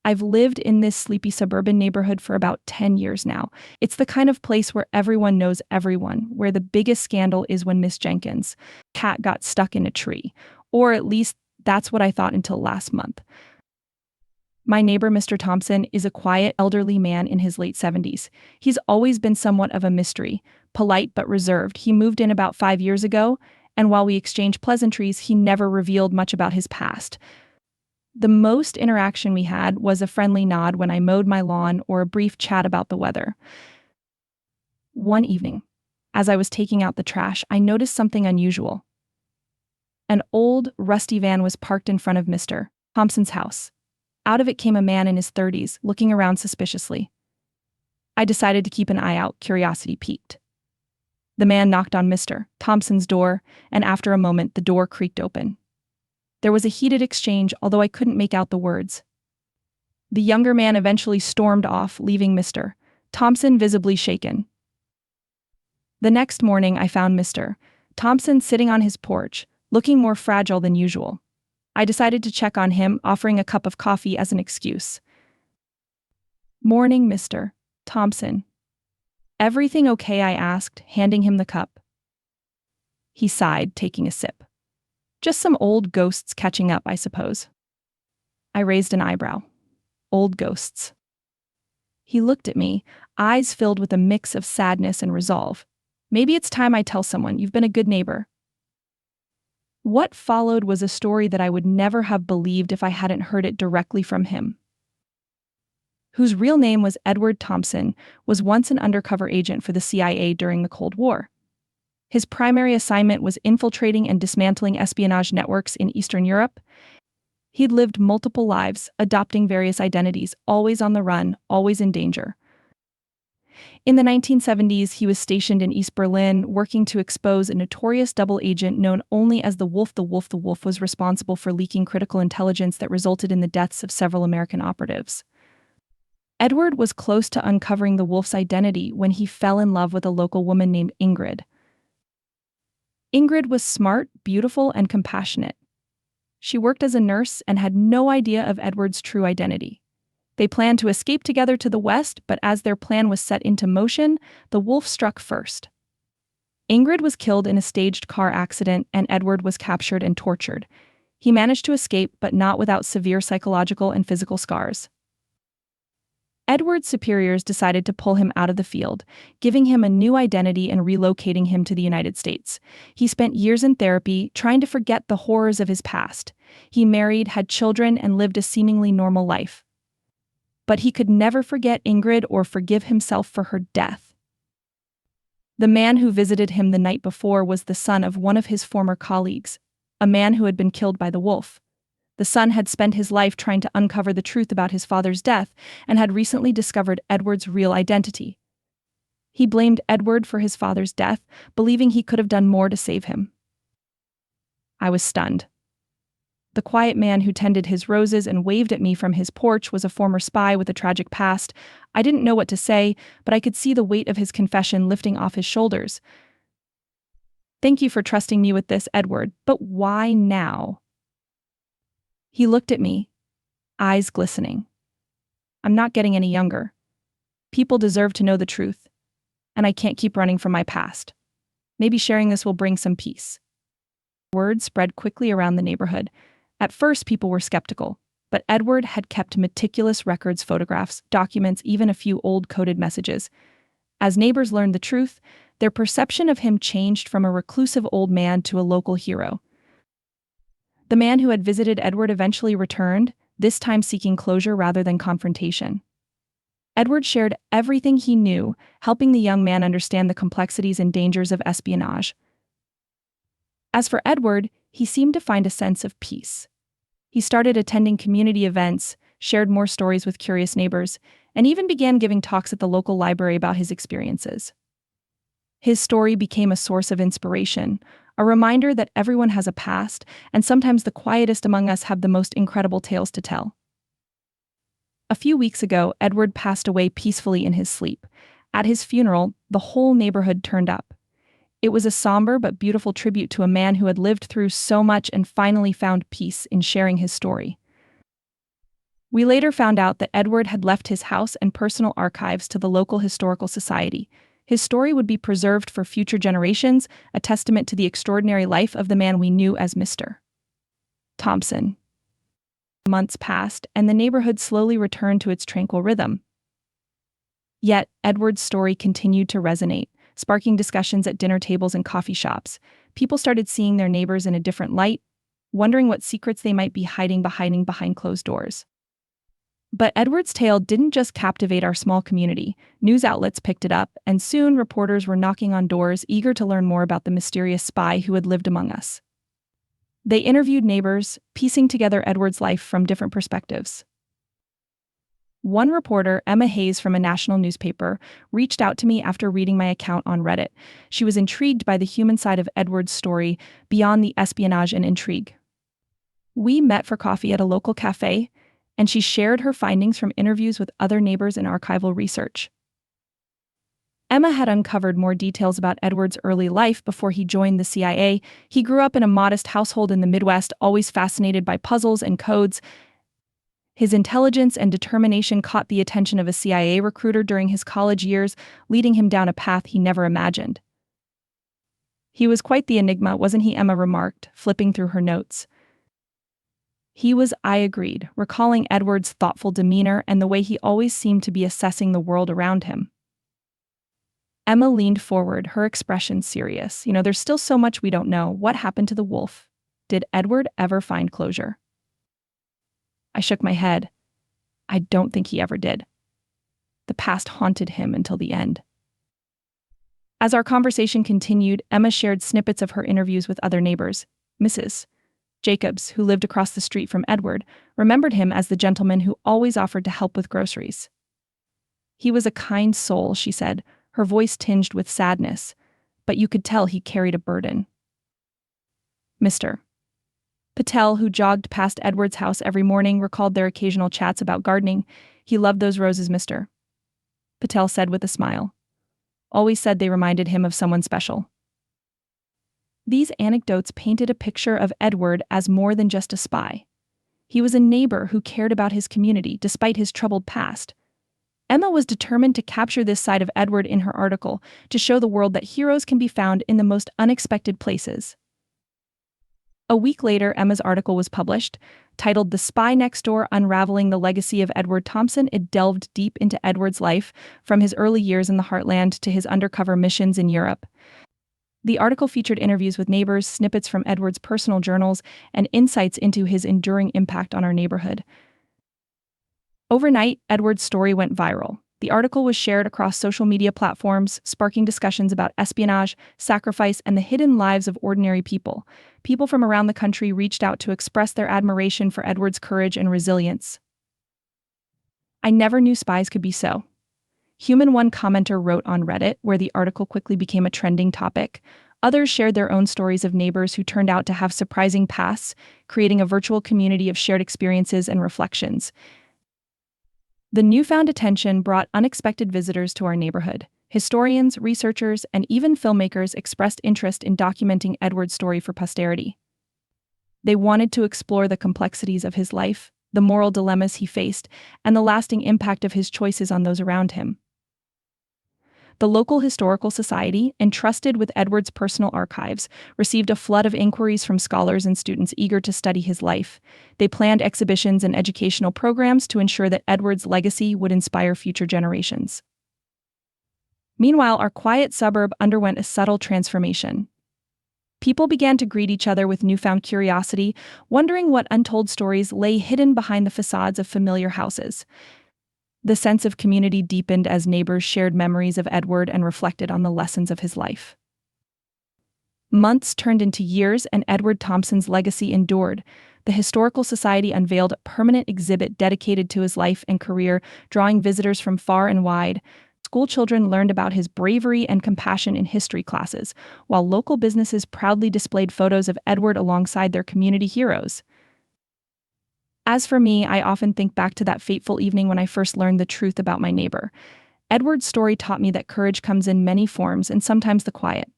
I've lived in this sleepy suburban neighborhood for about 10 years now. It's the kind of place where everyone knows everyone, where the biggest scandal is when Miss Jenkins' cat got stuck in a tree. Or at least that's what I thought until last month. My neighbor, Mr. Thompson, is a quiet, elderly man in his late 70s. He's always been somewhat of a mystery, polite but reserved. He moved in about 5 years ago, and while we exchanged pleasantries, he never revealed much about his past. The most interaction we had was a friendly nod when I mowed my lawn or a brief chat about the weather. One evening, as I was taking out the trash, I noticed something unusual. An old, rusty van was parked in front of Mr. Thompson's house. Out of it came a man in his 30s, looking around suspiciously. I decided to keep an eye out, curiosity piqued. The man knocked on Mr. Thompson's door, and after a moment, the door creaked open. There was a heated exchange, although I couldn't make out the words. The younger man eventually stormed off, leaving Mr. Thompson visibly shaken. The next morning, I found Mr. Thompson sitting on his porch, looking more fragile than usual. I decided to check on him, offering a cup of coffee as an excuse. "Morning, Mr. Thompson. Everything okay?" I asked, handing him the cup. He sighed, taking a sip. "Just some old ghosts catching up, I suppose." I raised an eyebrow. Old ghosts. He looked at me, eyes filled with a mix of sadness and resolve. "Maybe it's time I tell someone. You've been a good neighbor." What followed was a story that I would never have believed if I hadn't heard it directly from him. Whose real name was Edward Thompson, was once an undercover agent for the CIA during the Cold War. His primary assignment was infiltrating and dismantling espionage networks in Eastern Europe. He'd lived multiple lives, adopting various identities, always on the run, always in danger. In the 1970s, he was stationed in East Berlin, working to expose a notorious double agent known only as the Wolf. The Wolf was responsible for leaking critical intelligence that resulted in the deaths of several American operatives. Edward was close to uncovering the Wolf's identity when he fell in love with a local woman named Ingrid. Ingrid was smart, beautiful, and compassionate. She worked as a nurse and had no idea of Edward's true identity. They planned to escape together to the west, but as their plan was set into motion, the Wolf struck first. Ingrid was killed in a staged car accident, and Edward was captured and tortured. He managed to escape, but not without severe psychological and physical scars. Edward's superiors decided to pull him out of the field, giving him a new identity and relocating him to the United States. He spent years in therapy, trying to forget the horrors of his past. He married, had children, and lived a seemingly normal life. But he could never forget Ingrid or forgive himself for her death. The man who visited him the night before was the son of one of his former colleagues, a man who had been killed by the Wolf. The son had spent his life trying to uncover the truth about his father's death and had recently discovered Edward's real identity. He blamed Edward for his father's death, believing he could have done more to save him. I was stunned. The quiet man who tended his roses and waved at me from his porch was a former spy with a tragic past. I didn't know what to say, but I could see the weight of his confession lifting off his shoulders. "Thank you for trusting me with this, Edward, but why now?" He looked at me, eyes glistening. "I'm not getting any younger. People deserve to know the truth, and I can't keep running from my past. Maybe sharing this will bring some peace." Word spread quickly around the neighborhood. At first, people were skeptical, but Edward had kept meticulous records, photographs, documents, even a few old coded messages. As neighbors learned the truth, their perception of him changed from a reclusive old man to a local hero. The man who had visited Edward eventually returned, this time seeking closure rather than confrontation. Edward shared everything he knew, helping the young man understand the complexities and dangers of espionage. As for Edward, he seemed to find a sense of peace. He started attending community events, shared more stories with curious neighbors, and even began giving talks at the local library about his experiences. His story became a source of inspiration, a reminder that everyone has a past, and sometimes the quietest among us have the most incredible tales to tell. A few weeks ago, Edward passed away peacefully in his sleep. At his funeral, the whole neighborhood turned up. It was a somber but beautiful tribute to a man who had lived through so much and finally found peace in sharing his story. We later found out that Edward had left his house and personal archives to the local historical society. His story would be preserved for future generations, a testament to the extraordinary life of the man we knew as Mr. Thompson. Months passed, and the neighborhood slowly returned to its tranquil rhythm. Yet, Edward's story continued to resonate, sparking discussions at dinner tables and coffee shops. People started seeing their neighbors in a different light, wondering what secrets they might be hiding behind closed doors. But Edward's tale didn't just captivate our small community. News outlets picked it up, and soon reporters were knocking on doors, eager to learn more about the mysterious spy who had lived among us. They interviewed neighbors, piecing together Edward's life from different perspectives. One reporter, Emma Hayes from a national newspaper, reached out to me after reading my account on Reddit. She was intrigued by the human side of Edward's story beyond the espionage and intrigue. We met for coffee at a local cafe, and she shared her findings from interviews with other neighbors and archival research. Emma had uncovered more details about Edward's early life before he joined the CIA. He grew up in a modest household in the Midwest, always fascinated by puzzles and codes. His intelligence and determination caught the attention of a CIA recruiter during his college years, leading him down a path he never imagined. He was quite the enigma, wasn't he? Emma remarked, flipping through her notes. He was, I agreed, recalling Edward's thoughtful demeanor and the way he always seemed to be assessing the world around him. Emma leaned forward, her expression serious. There's still so much we don't know. What happened to the wolf? Did Edward ever find closure? I shook my head. I don't think he ever did. The past haunted him until the end. As our conversation continued, Emma shared snippets of her interviews with other neighbors. Mrs. Jacobs, who lived across the street from Edward, remembered him as the gentleman who always offered to help with groceries. He was a kind soul, she said, her voice tinged with sadness, but you could tell he carried a burden. Mr. Patel, who jogged past Edward's house every morning, recalled their occasional chats about gardening. He loved those roses, Mr. Patel said with a smile. Always said they reminded him of someone special. These anecdotes painted a picture of Edward as more than just a spy. He was a neighbor who cared about his community despite his troubled past. Emma was determined to capture this side of Edward in her article, to show the world that heroes can be found in the most unexpected places. A week later, Emma's article was published. Titled "The Spy Next Door: Unraveling the Legacy of Edward Thompson," it delved deep into Edward's life, from his early years in the heartland to his undercover missions in Europe. The article featured interviews with neighbors, snippets from Edward's personal journals, and insights into his enduring impact on our neighborhood. Overnight, Edward's story went viral. The article was shared across social media platforms, sparking discussions about espionage, sacrifice, and the hidden lives of ordinary people. People from around the country reached out to express their admiration for Edward's courage and resilience. I never knew spies could be so human, one commenter wrote on Reddit, where the article quickly became a trending topic. Others shared their own stories of neighbors who turned out to have surprising pasts, creating a virtual community of shared experiences and reflections. The newfound attention brought unexpected visitors to our neighborhood. Historians, researchers, and even filmmakers expressed interest in documenting Edward's story for posterity. They wanted to explore the complexities of his life, the moral dilemmas he faced, and the lasting impact of his choices on those around him. The local historical society, entrusted with Edward's personal archives, received a flood of inquiries from scholars and students eager to study his life. They planned exhibitions and educational programs to ensure that Edward's legacy would inspire future generations. Meanwhile, our quiet suburb underwent a subtle transformation. People began to greet each other with newfound curiosity, wondering what untold stories lay hidden behind the facades of familiar houses. The sense of community deepened as neighbors shared memories of Edward and reflected on the lessons of his life. Months turned into years, and Edward Thompson's legacy endured. The Historical Society unveiled a permanent exhibit dedicated to his life and career, drawing visitors from far and wide. School children learned about his bravery and compassion in history classes, while local businesses proudly displayed photos of Edward alongside their community heroes. As for me, I often think back to that fateful evening when I first learned the truth about my neighbor. Edward's story taught me that courage comes in many forms, and sometimes the quiet,